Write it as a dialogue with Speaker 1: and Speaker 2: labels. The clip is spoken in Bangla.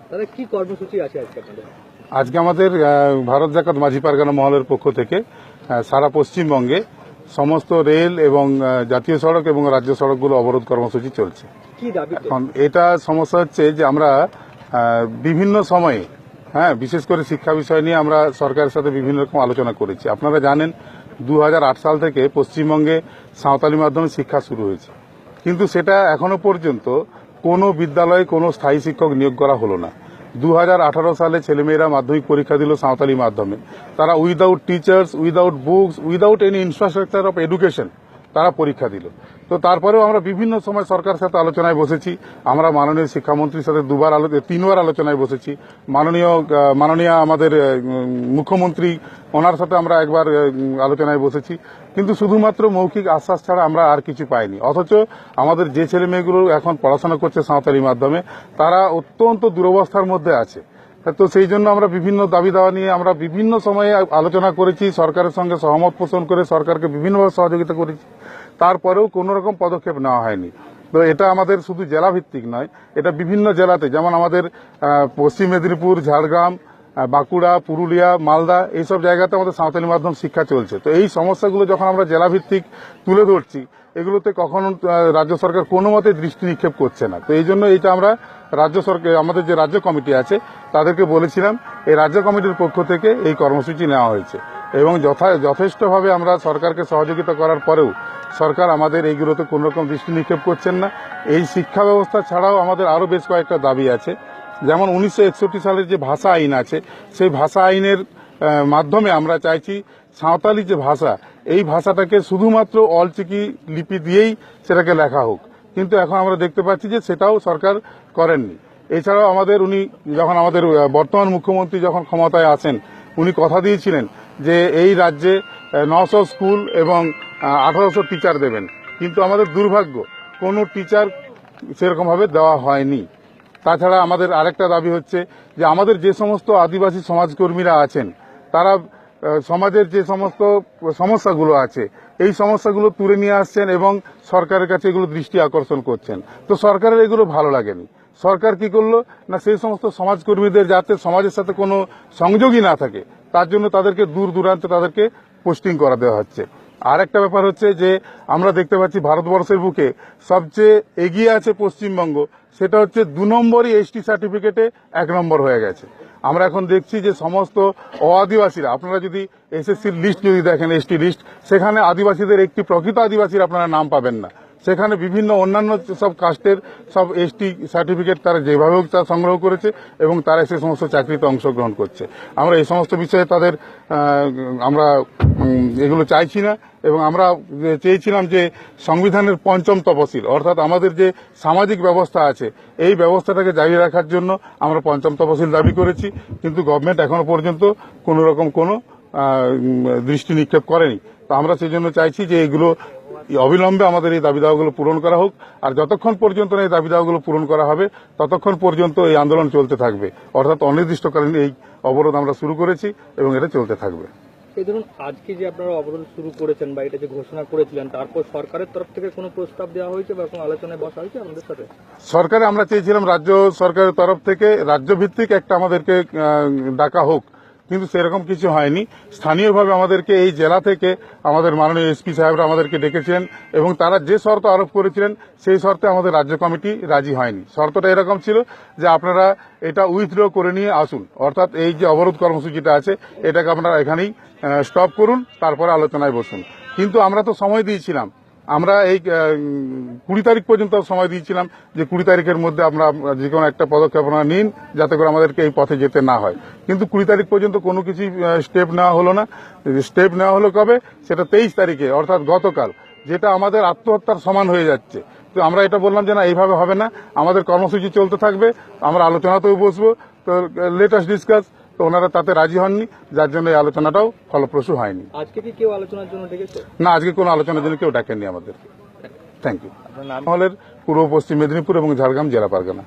Speaker 1: তাহলে কি কর্মসূচি আছে আজকে আপনাদের?
Speaker 2: আজকে আমাদের ভারত জাকাত মাঝি পারগানা মহলের পক্ষ থেকে সারা পশ্চিমবঙ্গে সমস্ত রেল এবং জাতীয় সড়ক এবং রাজ্য সড়কগুলো অবরোধ কর্মসূচি চলছে।
Speaker 1: কি দাবি?
Speaker 2: এখন এটা সমস্যা হচ্ছে যে আমরা বিভিন্ন সময়ে বিশেষ করে শিক্ষা বিষয় নিয়ে আমরা সরকারের সাথে বিভিন্ন রকম আলোচনা করেছি। আপনারা জানেন 2008 সাল থেকে পশ্চিমবঙ্গে সাঁওতালি মাধ্যমে শিক্ষা শুরু হয়েছে, কিন্তু সেটা এখনো পর্যন্ত কোনো বিদ্যালয়ে কোনো স্থায়ী শিক্ষক নিয়োগ করা হলো না। 2018 সালে ছেলেমেয়েরা মাধ্যমিক পরীক্ষা দিল সাঁওতালি মাধ্যমে। তারা without teachers, without books, without any infrastructure of education তারা পরীক্ষা দিল। তো তারপরেও আমরা বিভিন্ন সময় সরকারের সাথে আলোচনায় বসেছি। আমরা মাননীয় শিক্ষামন্ত্রীর সাথে 3বার আলোচনায় বসেছি। মাননীয় আমাদের মুখ্যমন্ত্রী ওনার সাথে আমরা একবার আলোচনায় বসেছি, কিন্তু শুধুমাত্র মৌখিক আশ্বাস ছাড়া আমরা আর কিছু পাইনি। অথচ আমাদের যে ছেলে মেয়েগুলো এখন পড়াশোনা করছে সাঁওতালি মাধ্যমে তারা অত্যন্ত দুরবস্থার মধ্যে আছে। তো সেই জন্য আমরা বিভিন্ন দাবি দাওয়া নিয়ে আমরা বিভিন্ন সময়ে আলোচনা করেছি, সরকারের সঙ্গে সহমত পোষণ করে সরকারকে বিভিন্নভাবে সহযোগিতা করেছি। তারপরেও কোনো রকম পদক্ষেপ নেওয়া হয়নি। তো এটা আমাদের শুধু জেলা ভিত্তিক নয়, এটা বিভিন্ন জেলাতে, যেমন আমাদের পশ্চিম মেদিনীপুর, ঝাড়গ্রাম, বাঁকুড়া, পুরুলিয়া, মালদা এইসব জায়গাতে আমাদের সাঁওতালি মাধ্যম শিক্ষা চলছে। তো এই সমস্যাগুলো যখন আমরা জেলা ভিত্তিক তুলে ধরছি, এগুলোতে কখনো রাজ্য সরকার কোনো মতে দৃষ্টি নিক্ষেপ করছে না। তো এই জন্য এইটা আমরা রাজ্য সরকার, আমাদের যে রাজ্য কমিটি আছে তাদেরকে বলেছিলাম, এই রাজ্য কমিটির পক্ষ থেকে এই কর্মসূচি নেওয়া হয়েছে এবং যথেষ্টভাবে আমরা সরকারকে সহযোগিতা করার পরেও সরকার আমাদের এইগুলোতে কোনো রকম দৃষ্টি নিক্ষেপ করছেন না। এই শিক্ষা ব্যবস্থা ছাড়াও আমাদের আরও বেশ কয়েকটা দাবি আছে। যেমন 1961 সালের যে ভাষা আইন আছে, সেই ভাষা আইনের মাধ্যমে আমরা চাইছি সাঁওতালি যে ভাষা, এই ভাষাটাকে শুধুমাত্র অলচিকি লিপি দিয়েই সেটাকে লেখা হোক, কিন্তু এখন আমরা দেখতে পাচ্ছি যে সেটাও সরকার করেননি। এছাড়াও উনি যখন আমাদের বর্তমান মুখ্যমন্ত্রী যখন ক্ষমতায় আসেন, উনি কথা দিয়েছিলেন যে এই রাজ্যে 900 স্কুল এবং 1800 টিচার দেবেন, কিন্তু আমাদের দুর্ভাগ্য কোনো টিচার সেরকমভাবে দেওয়া হয়নি। তাছাড়া আমাদের আরেকটা দাবি হচ্ছে যে আমাদের যে সমস্ত আদিবাসী সমাজকর্মীরা আছেন, তারা সমাজের যে সমস্ত সমস্যাগুলো আছে এই সমস্যাগুলো তুলে নিয়ে আসছেন এবং সরকারের কাছে এগুলো দৃষ্টি আকর্ষণ করছেন। তো সরকারের এগুলো ভালো লাগেনি। সরকার কি করলো না, সেই সমস্ত সমাজকর্মীদের যাতে সমাজের সাথে কোনো সংযোগই না থাকে তার জন্য তাদেরকে দূর দূরান্তে তাদেরকে পোস্টিং করা দেওয়া হচ্ছে। আর একটা ব্যাপার হচ্ছে যে আমরা দেখতে পাচ্ছি ভারতবর্ষের বুকে সবচেয়ে এগিয়ে আছে পশ্চিমবঙ্গ, সেটা হচ্ছে 2 নম্বরই এসটি সার্টিফিকেটে 1 নম্বর হয়ে গেছে। আমরা এখন দেখছি যে সমস্ত আদিবাসীরা, আপনারা যদি এসএসসির লিস্ট যদি দেখেন, এসটি লিস্ট, সেখানে আদিবাসীদের একটি প্রকৃত আদিবাসীর আপনারা নাম পাবেন না। সেখানে বিভিন্ন অন্যান্য সব কাস্টের সব এসটি সার্টিফিকেট তারা যেভাবে হোক তা সংগ্রহ করেছে এবং তারা সে সমস্ত চাকরিতে অংশগ্রহণ করছে। আমরা এই সমস্ত বিষয়ে তাদের আমরা এগুলো চাইছি না এবং আমরা চেয়েছিলাম যে সংবিধানের 5ম তফসিল, অর্থাৎ আমাদের যে সামাজিক ব্যবস্থা আছে এই ব্যবস্থাটাকে জারি রাখার জন্য আমরা 5ম তফসিল দাবি করেছি, কিন্তু গভর্নমেন্ট এখনো পর্যন্ত কোনো রকম কোনো দৃষ্টি নিক্ষেপ করেনি। তো আমরা সেই জন্য চাইছি যে এগুলো অবিলম্বে আমাদের এই দাবি দাওয়াগুলো পূরণ করা হোক, আর যতক্ষণ পর্যন্ত এই দাবি দাওয়াগুলো পূরণ করা হবে ততক্ষণ পর্যন্ত এই আন্দোলন চলতে থাকবে। অর্থাৎ অনির্দিষ্টকালীন এই অবরোধ আমরা শুরু করেছি এবং এটা চলতে থাকবে।
Speaker 1: এই ধরুন আজকে যে আপনারা অবরোধ শুরু করেছেন বা এটা যে ঘোষণা করেছিলেন, তারপর সরকারের তরফ থেকে কোনো প্রস্তাব দেওয়া হয়েছে বা কোনো আলোচনায় বসা হয়েছে আমাদের সাথে?
Speaker 2: সরকারে আমরা চেয়েছিলাম রাজ্য সরকারের তরফ থেকে রাজ্যভিত্তিক একটা আমাদেরকে ডাকা হোক, কিন্তু সেরকম কিছু হয়নি। স্থানীয়ভাবে আমাদেরকে এই জেলা থেকে আমাদের মাননীয় এসপি সাহেবরা আমাদেরকে ডেকেছিলেন এবং তারা যে শর্ত আরোপ করেছিলেন সেই শর্তে আমাদের রাজ্য কমিটি রাজি হয়নি। শর্তটা এরকম ছিল যে আপনারা এটা উইথড্র করে নিয়ে আসুন, অর্থাৎ এই যে অবরোধ কর্মসূচিটা আছে এটাকে আপনারা এখানেই স্টপ করুন, তারপরে আলোচনায় বসুন। কিন্তু আমরা তো সময় দিয়েছিলাম, আমরা এই 20 তারিখ পর্যন্ত সময় দিয়েছিলাম যে 20 তারিখের মধ্যে আমরা যে কোনো একটা পদক্ষেপ আপনারা নিন যাতে করে আমাদেরকে এই পথে যেতে না হয়, কিন্তু 20 তারিখ পর্যন্ত কোনো কিছু স্টেপ নেওয়া হলো না। স্টেপ নেওয়া হলো কবে? সেটা 23 তারিখে, অর্থাৎ গতকাল, যেটা আমাদের আত্মহত্যার সমান হয়ে যাচ্ছে। তো আমরা এটা বললাম যে না, এইভাবে হবে না, আমাদের কর্মসূচি চলতে থাকবে, আমরা আলোচনাতেও বসবো, তো লেট আস ডিসকাস। তো ওনারা তাতে রাজি হননি, যার জন্য এই আলোচনাটাও ফলপ্রসূ হয়নি।
Speaker 1: আজকে কি কেউ আলোচনার জন্য ডেকেছে?
Speaker 2: না, আজকে কোনো আলোচনার জন্য কেউ ডাকেননি আমাদের। Thank you. মহলের পূর্ব পশ্চিম মেদিনীপুর এবং ঝাড়গ্রাম জেলা পারগানা।